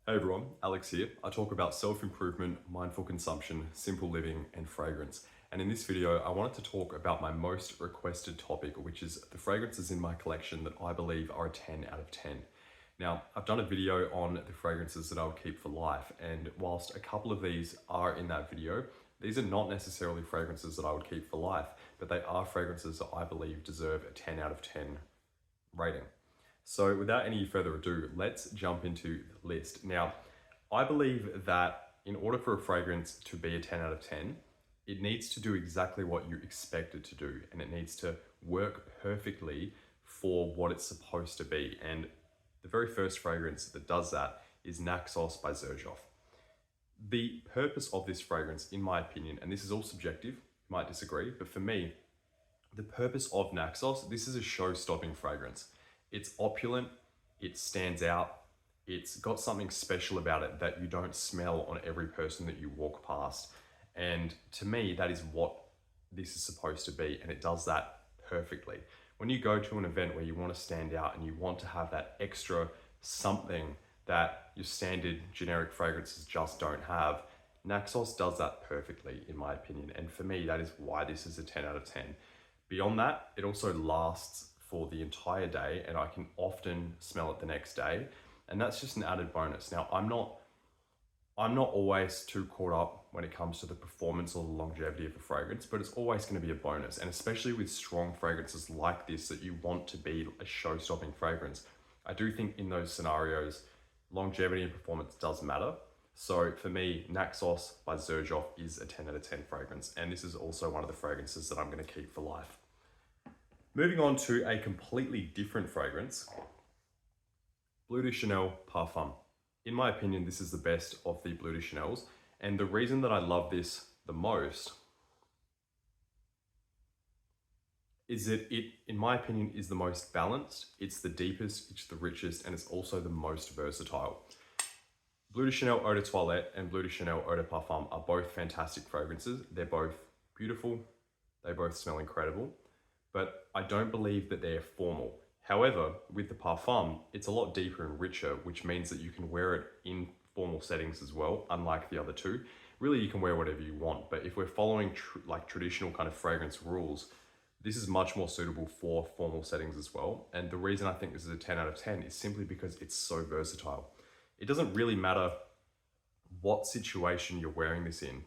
Hey everyone, Alex here. I talk about self-improvement, mindful consumption, simple living, and fragrance. And in this video, I wanted to talk about my most requested topic, which is the fragrances in my collection that I believe are a 10 out of 10. Now, I've done a video on the fragrances that I would keep for life, and whilst a couple of these are in that video, these are not necessarily fragrances that I would keep for life, but they are fragrances that I believe deserve a 10 out of 10 rating. So without any further ado, let's jump into the list. Now, I believe that in order for a fragrance to be a 10 out of 10, it needs to do exactly what you expect it to do, and it needs to work perfectly for what it's supposed to be. And the very first fragrance that does that is Naxos by Xerjoff. The purpose of this fragrance, in my opinion, and this is all subjective, you might disagree, but for me, the purpose of Naxos, this is a show-stopping fragrance. It's opulent, it stands out, it's got something special about it that you don't smell on every person that you walk past. And to me, that is what this is supposed to be, and it does that perfectly. When you go to an event where you want to stand out and you want to have that extra something that your standard generic fragrances just don't have, Naxos does that perfectly, in my opinion. And for me, that is why this is a 10 out of 10. Beyond that, it also lasts for the entire day, and I can often smell it the next day, and that's just an added bonus. Now, I'm not always too caught up when it comes to the performance or the longevity of a fragrance, but it's always going to be a bonus, and especially with strong fragrances like this that you want to be a show-stopping fragrance. I do think in those scenarios, longevity and performance does matter. So for me, Naxos by Xerjoff is a 10 out of 10 fragrance, and this is also one of the fragrances that I'm going to keep for life. Moving on to a completely different fragrance, Bleu de Chanel Parfum. In my opinion, this is the best of the Bleu de Chanels, and the reason that I love this the most is that it, in my opinion, is the most balanced, it's the deepest, it's the richest, and it's also the most versatile. Bleu de Chanel Eau de Toilette and Bleu de Chanel Eau de Parfum are both fantastic fragrances. They're both beautiful, they both smell incredible, but I don't believe that they're formal. However, with the Parfum, it's a lot deeper and richer, which means that you can wear it in formal settings as well, unlike the other two. Really, you can wear whatever you want, but if we're following traditional kind of fragrance rules, this is much more suitable for formal settings as well. And the reason I think this is a 10 out of 10 is simply because it's so versatile. It doesn't really matter what situation you're wearing this in,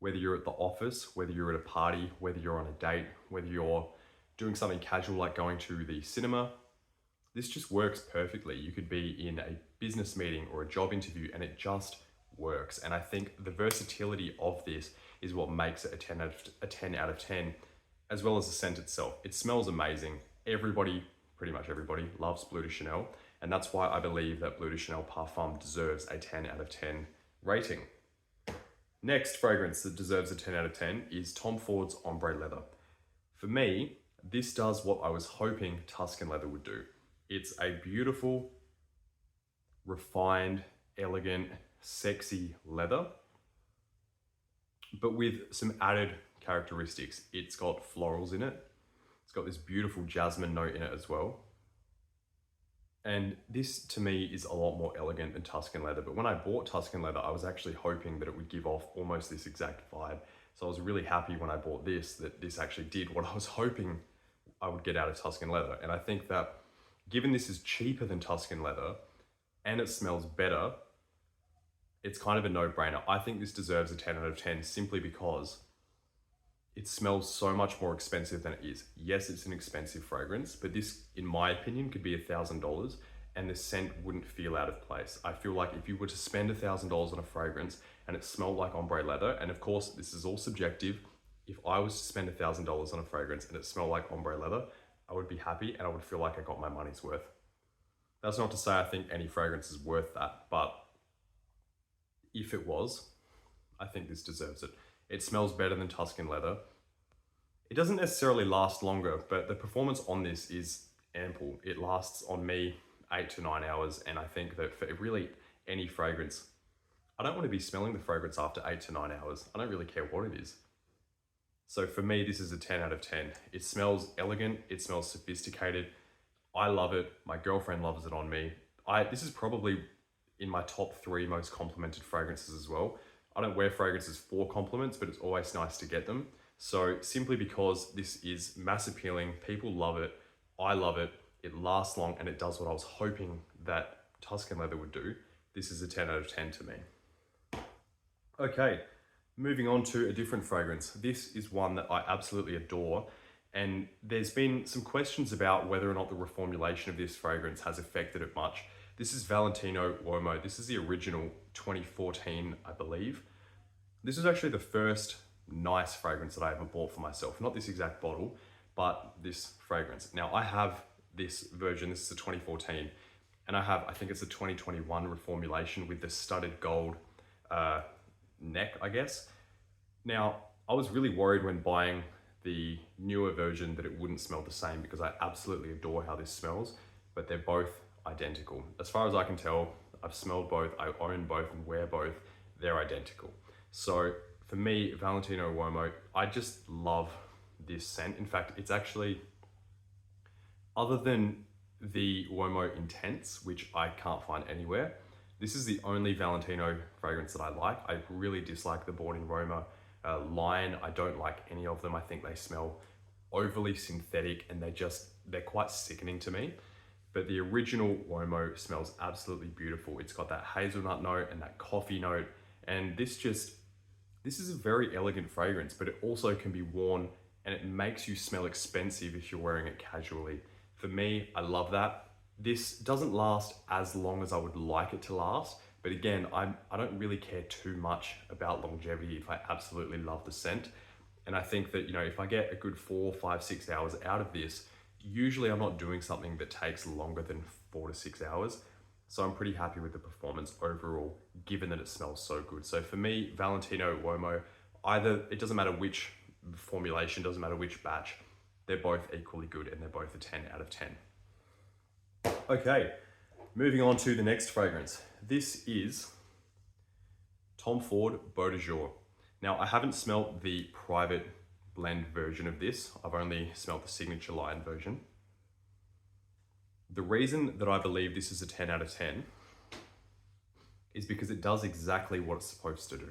whether you're at the office, whether you're at a party, whether you're on a date, whether you're doing something casual like going to the cinema, this just works perfectly. You could be in a business meeting or a job interview and it just works. And I think the versatility of this is what makes it a 10 out of 10, as well as the scent itself. It smells amazing. Everybody, pretty much everybody, loves Bleu de Chanel. And that's why I believe that Bleu de Chanel Parfum deserves a 10 out of 10 rating. Next fragrance that deserves a 10 out of 10 is Tom Ford's Ombre Leather. For me, this does what I was hoping Tuscan Leather would do. It's a beautiful, refined, elegant, sexy leather, but with some added characteristics. It's got florals in it. It's got this beautiful jasmine note in it as well. And this to me is a lot more elegant than Tuscan Leather. But when I bought Tuscan Leather, I was actually hoping that it would give off almost this exact vibe. So I was really happy when I bought this, that this actually did what I was hoping I would get out of Tuscan Leather. And I think that given this is cheaper than Tuscan Leather and it smells better, it's kind of a no-brainer. I think this deserves a 10 out of 10 simply because it smells so much more expensive than it is. Yes, it's an expensive fragrance, but this, in my opinion, could be $1,000 and the scent wouldn't feel out of place. I feel like if you were to spend $1,000 on a fragrance and it smelled like ombre leather, and of course, this is all subjective, if I was to spend $1,000 on a fragrance and it smelled like ombre leather, I would be happy and I would feel like I got my money's worth. That's not to say I think any fragrance is worth that, but if it was, I think this deserves it. It smells better than Tuscan Leather. It doesn't necessarily last longer, but the performance on this is ample. It lasts on me 8 to 9 hours, and I think that for really any fragrance, I don't want to be smelling the fragrance after 8 to 9 hours. I don't really care what it is. So for me, this is a 10 out of 10. It smells elegant, it smells sophisticated. I love it. My girlfriend loves it on me. This is probably, in my top 3 most complimented fragrances as well. I don't wear fragrances for compliments, but it's always nice to get them. So simply because this is mass appealing, people love it, I love it, it lasts long, and it does what I was hoping that Tuscan leather would do. This is a 10 out of 10 to me. Okay, moving on to a different fragrance. This is one that I absolutely adore, and there's been some questions about whether or not the reformulation of this fragrance has affected it much. This is Valentino Uomo. This is the original 2014, I believe. This is actually the first nice fragrance that I ever bought for myself. Not this exact bottle, but this fragrance. Now I have this version, this is a 2014, and I think it's a 2021 reformulation with the studded gold neck, I guess. Now, I was really worried when buying the newer version that it wouldn't smell the same, because I absolutely adore how this smells, but they're both identical. As far as I can tell, I've smelled both, I own both and wear both, they're identical. So for me, Valentino Uomo, I just love this scent. In fact, it's actually, other than the Uomo Intense, which I can't find anywhere, this is the only Valentino fragrance that I like. I really dislike the Born in Roma line. I don't like any of them. I think they smell overly synthetic, and they're quite sickening to me. But the original Uomo smells absolutely beautiful. It's got that hazelnut note and that coffee note. And this is a very elegant fragrance, but it also can be worn, and it makes you smell expensive if you're wearing it casually. For me, I love that. This doesn't last as long as I would like it to last, but again, I don't really care too much about longevity if I absolutely love the scent. And I think that, if I get a good 4, 5, 6 hours out of this, usually I'm not doing something that takes longer than 4 to 6 hours. So I'm pretty happy with the performance overall, given that it smells so good. So for me, Valentino Uomo, it doesn't matter which formulation, doesn't matter which batch, they're both equally good, and they're both a 10 out of 10. Okay, moving on to the next fragrance. This is Tom Ford Beau de Jour. Now, I haven't smelt the private blend version of this. I've only smelt the signature line version. The reason that I believe this is a 10 out of 10 is because it does exactly what it's supposed to do.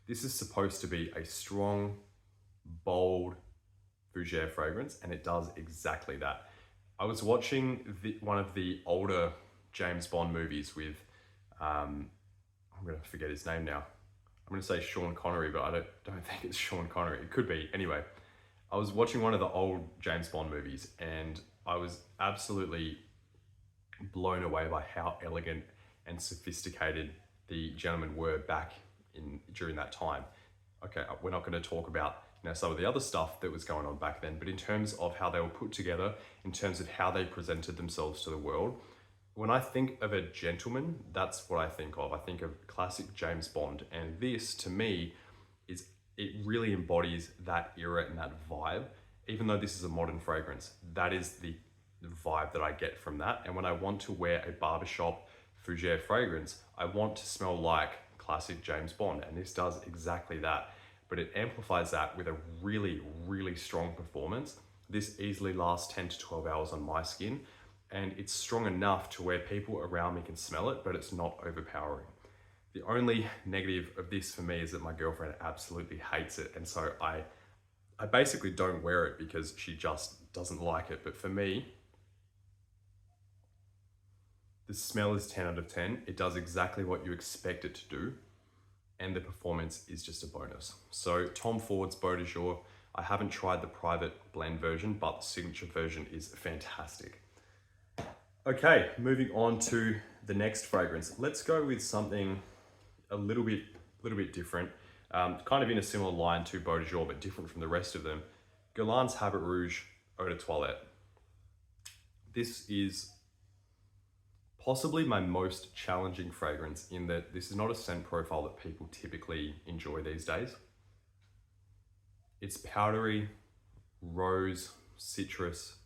This is supposed to be a strong, bold fougere fragrance, and it does exactly that. I was watching one of the older James Bond movies with, I'm going to forget his name now. I'm going to say Sean Connery, but I don't think it's Sean Connery. It could be. Anyway, I was watching one of the old James Bond movies, and I was absolutely blown away by how elegant and sophisticated the gentlemen were during that time. Okay, we're not going to talk about some of the other stuff that was going on back then, but in terms of how they were put together, in terms of how they presented themselves to the world, when I think of a gentleman, that's what I think of. I think of classic James Bond, and this, to me, it really embodies that era and that vibe. Even though this is a modern fragrance, that is the vibe that I get from that. And when I want to wear a barbershop fougere fragrance, I want to smell like classic James Bond, and this does exactly that. But it amplifies that with a really, really strong performance. This easily lasts 10 to 12 hours on my skin, and it's strong enough to where people around me can smell it, but it's not overpowering. The only negative of this for me is that my girlfriend absolutely hates it, and so I basically don't wear it because she just doesn't like it. But for me, the smell is 10 out of 10. It does exactly what you expect it to do, and the performance is just a bonus. So Tom Ford's Beau de Jour, I haven't tried the private blend version, but the signature version is fantastic. Okay, moving on to the next fragrance. Let's go with something a little bit different, kind of in a similar line to Beau de Jour, but different from the rest of them. Guerlain's Habit Rouge Eau de Toilette. This is possibly my most challenging fragrance, in that this is not a scent profile that people typically enjoy these days. It's powdery, rose, citrus,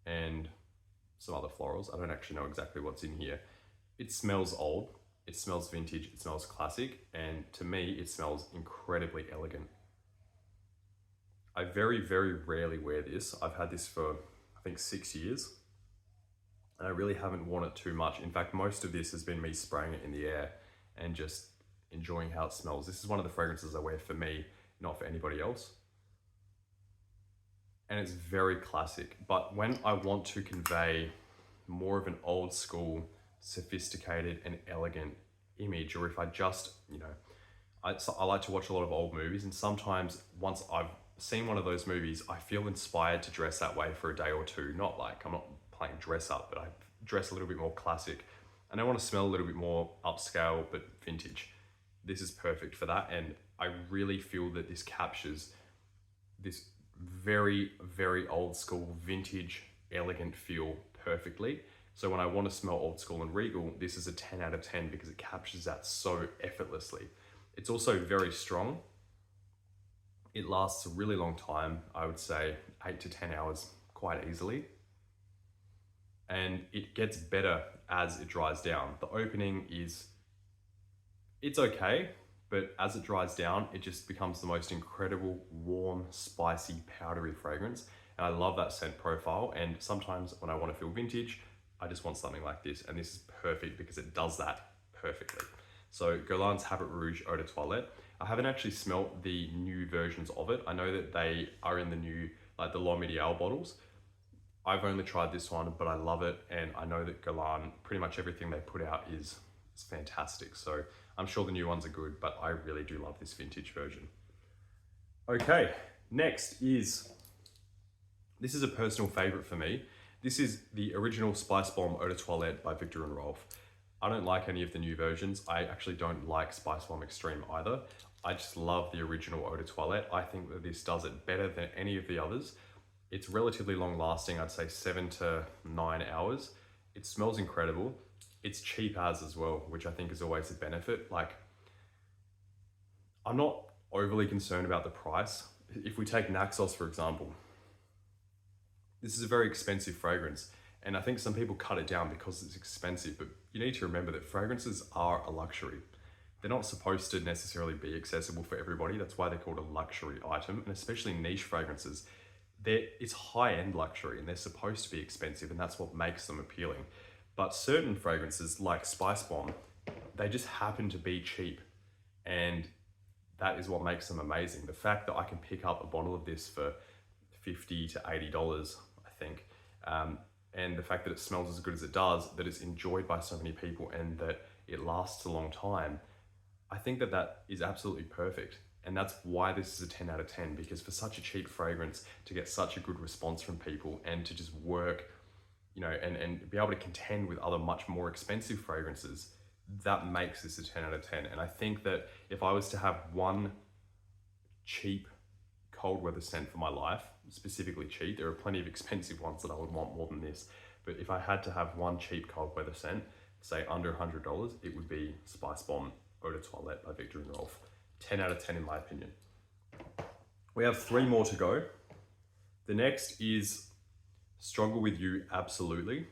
and some other florals. I don't actually know exactly what's in here. It smells old, it smells vintage, it smells classic, and to me, it smells incredibly elegant. I very, very rarely wear this. I've had this for, I think, 6 years. And I really haven't worn it too much. In fact, most of this has been me spraying it in the air and just enjoying how it smells. This is one of the fragrances I wear for me, not for anybody else. And it's very classic. But when I want to convey more of an old school, sophisticated and elegant image, or if I just, I like to watch a lot of old movies, and sometimes once I've seen one of those movies, I feel inspired to dress that way for a day or two. Not like I'm not playing dress up, but I dress a little bit more classic. And I want to smell a little bit more upscale, but vintage. This is perfect for that. And I really feel that this captures this very, very old school, vintage, elegant feel perfectly. So when I want to smell old school and regal, this is a 10 out of 10 because it captures that so effortlessly. It's also very strong. It lasts a really long time. I would say 8 to 10 hours quite easily. And it gets better as it dries down. The opening it's okay, but as it dries down, it just becomes the most incredible, warm, spicy, powdery fragrance. And I love that scent profile. And sometimes when I want to feel vintage, I just want something like this. And this is perfect because it does that perfectly. So Guerlain's Habit Rouge Eau de Toilette. I haven't actually smelt the new versions of it. I know that they are in the new, like the L'Homme Ideal bottles. I've only tried this one, but I love it. And I know that Guerlain, pretty much everything they put out is fantastic. So I'm sure the new ones are good, but I really do love this vintage version. Okay, next is, this is a personal favorite for me. This is the original Spicebomb Eau de Toilette by Viktor and Rolf. I don't like any of the new versions. I actually don't like Spicebomb Extreme either. I just love the original Eau de Toilette. I think that this does it better than any of the others. It's relatively long lasting, I'd say 7 to 9 hours. It smells incredible. It's cheap as well, which I think is always a benefit. Like, I'm not overly concerned about the price. If we take Naxos, for example, this is a very expensive fragrance. And I think some people cut it down because it's expensive, but you need to remember that fragrances are a luxury. They're not supposed to necessarily be accessible for everybody. That's why they're called a luxury item, and especially niche fragrances. It's high-end luxury and they're supposed to be expensive, and that's what makes them appealing. But certain fragrances like Spicebomb, they just happen to be cheap, and that is what makes them amazing. The fact that I can pick up a bottle of this for $50 to $80, I think, and the fact that it smells as good as it does, that it's enjoyed by so many people, and that it lasts a long time, I think that that is absolutely perfect. And that's why this is a 10 out of 10, because for such a cheap fragrance to get such a good response from people and to just work, and be able to contend with other much more expensive fragrances, that makes this a 10 out of 10. And I think that if I was to have one cheap cold weather scent for my life, specifically cheap, there are plenty of expensive ones that I would want more than this, but if I had to have one cheap cold weather scent, say under $100, it would be Spicebomb Eau de Toilette by Viktor and Rolf. 10 out of 10 in my opinion. We have 3 more to go. The next is Struggle With You Absolutely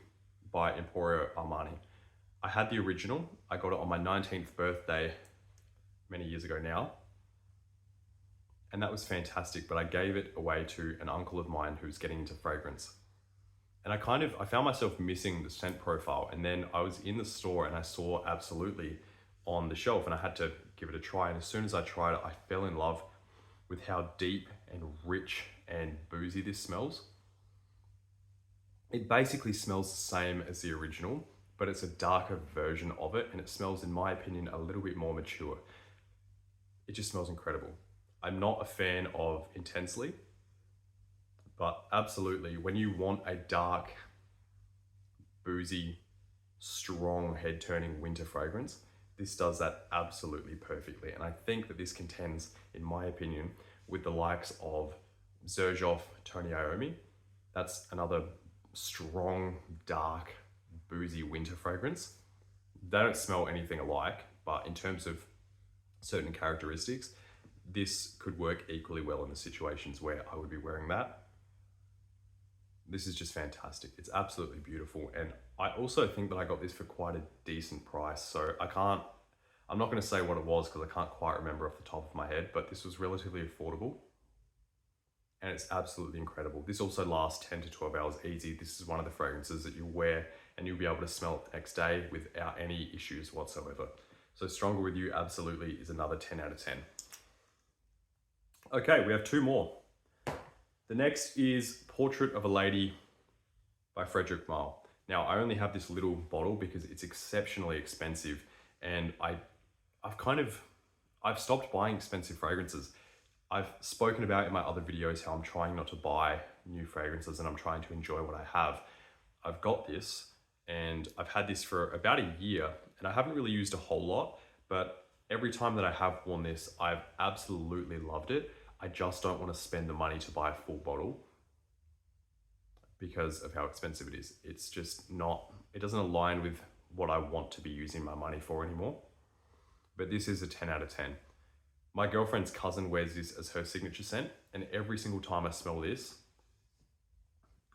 by Emporio Armani. I had the original. I got it on my 19th birthday many years ago now. And that was fantastic, but I gave it away to an uncle of mine who's getting into fragrance. And I found myself missing the scent profile. And then I was in the store and I saw Absolutely on the shelf and I had to give it a try. And as soon as I tried it, I fell in love with how deep and rich and boozy this smells. It basically smells the same as the original, but it's a darker version of it, and it smells, in my opinion, a little bit more mature. It just smells incredible. I'm not a fan of Intensely, but absolutely, when you want a dark, boozy, strong, head-turning winter fragrance, this does that absolutely perfectly. And I think that this contends, in my opinion, with the likes of Xerjoff, Tony Iommi. That's another strong, dark, boozy winter fragrance. They don't smell anything alike, but in terms of certain characteristics, this could work equally well in the situations where I would be wearing that. This is just fantastic. It's absolutely beautiful. And I also think that I got this for quite a decent price. So I'm not going to say what it was because I can't quite remember off the top of my head, but this was relatively affordable. And it's absolutely incredible. This also lasts 10 to 12 hours easy. This is one of the fragrances that you wear and you'll be able to smell it the next day without any issues whatsoever. So Stronger With You absolutely is another 10 out of 10. Okay, we have two more. The next is Portrait of a Lady by Frederic Malle. Now, I only have this little bottle because it's exceptionally expensive, and I've stopped buying expensive fragrances. I've spoken about in my other videos how I'm trying not to buy new fragrances and I'm trying to enjoy what I have. I've got this and I've had this for about a year and I haven't really used a whole lot, but every time that I have worn this, I've absolutely loved it. I just don't want to spend the money to buy a full bottle because of how expensive it is. It's just not, it doesn't align with what I want to be using my money for anymore. But this is a 10 out of 10. My girlfriend's cousin wears this as her signature scent, and every single time I smell this,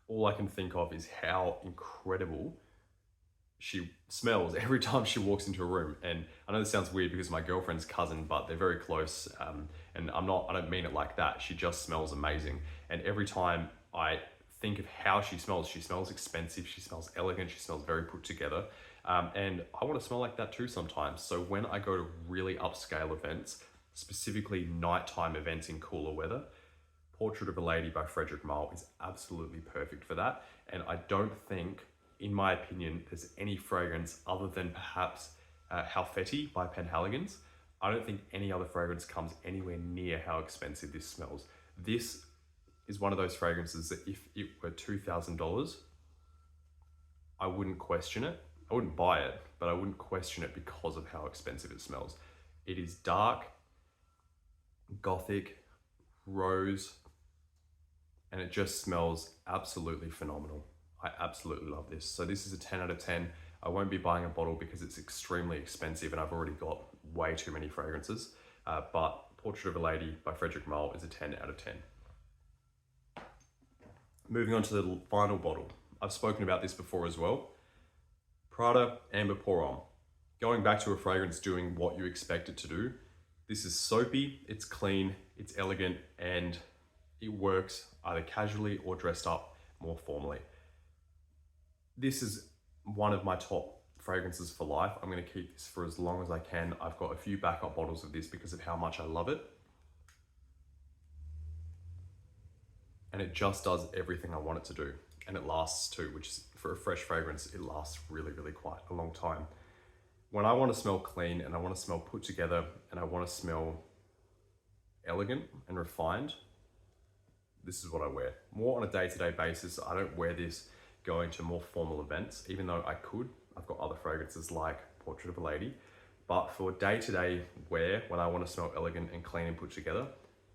all I can think of is how incredible she smells every time she walks into a room. And I know this sounds weird because my girlfriend's cousin, but they're very close. And I don't mean it like that. She just smells amazing. And every time I think of how she smells expensive, she smells elegant, she smells very put together. And I want to smell like that too sometimes. So when I go to really upscale events, specifically nighttime events in cooler weather, Portrait of a Lady by Frederic Malle is absolutely perfect for that. And I don't think, in my opinion, there's any fragrance other than perhaps Halfeti by Penhaligon's. I don't think any other fragrance comes anywhere near how expensive this smells. This is one of those fragrances that if it were $2,000, I wouldn't question it. I wouldn't buy it, but I wouldn't question it because of how expensive it smells. It is dark, gothic, rose, and it just smells absolutely phenomenal. I absolutely love this. So this is a 10 out of 10. I won't be buying a bottle because it's extremely expensive and I've already got way too many fragrances. But Portrait of a Lady by Frederic Malle is a 10 out of 10. Moving on to the final bottle. I've spoken about this before as well. Prada Amber Pour-Homme. Going back to a fragrance doing what you expect it to do. This is soapy, it's clean, it's elegant, and it works either casually or dressed up more formally. This is one of my top fragrances for life. I'm going to keep this for as long as I can. I've got a few backup bottles of this because of how much I love it. And it just does everything I want it to do. And it lasts too, which is, for a fresh fragrance, it lasts really, really quite a long time. When I want to smell clean and I want to smell put together and I want to smell elegant and refined, this is what I wear. More on a day-to-day basis. I don't wear this going to more formal events, even though I could. I've got other fragrances like Portrait of a Lady. But for day-to-day wear, when I want to smell elegant and clean and put together,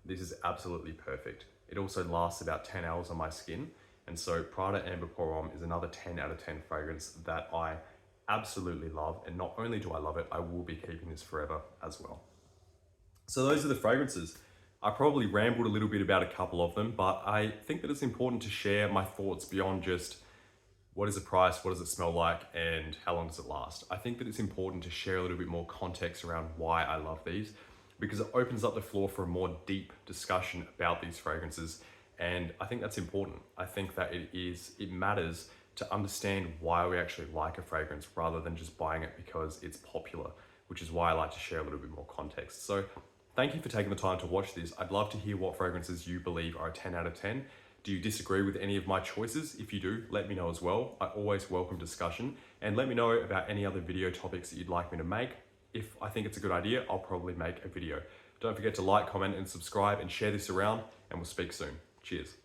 this is absolutely perfect. It also lasts about 10 hours on my skin. And so Prada Amber Pour-Homme is another 10 out of 10 fragrance that I absolutely love. And not only do I love it, I will be keeping this forever as well. So those are the fragrances. I probably rambled a little bit about a couple of them, but I think that it's important to share my thoughts beyond just what is the price, what does it smell like, and how long does it last. I think that it's important to share a little bit more context around why I love these, because it opens up the floor for a more deep discussion about these fragrances. And I think that's important. I think that it matters to understand why we actually like a fragrance rather than just buying it because it's popular, which is why I like to share a little bit more context. So thank you for taking the time to watch this. I'd love to hear what fragrances you believe are a 10 out of 10. Do you disagree with any of my choices? If you do, let me know as well. I always welcome discussion, and let me know about any other video topics that you'd like me to make. If I think it's a good idea, I'll probably make a video. Don't forget to like, comment, and subscribe and share this around, and we'll speak soon. Cheers.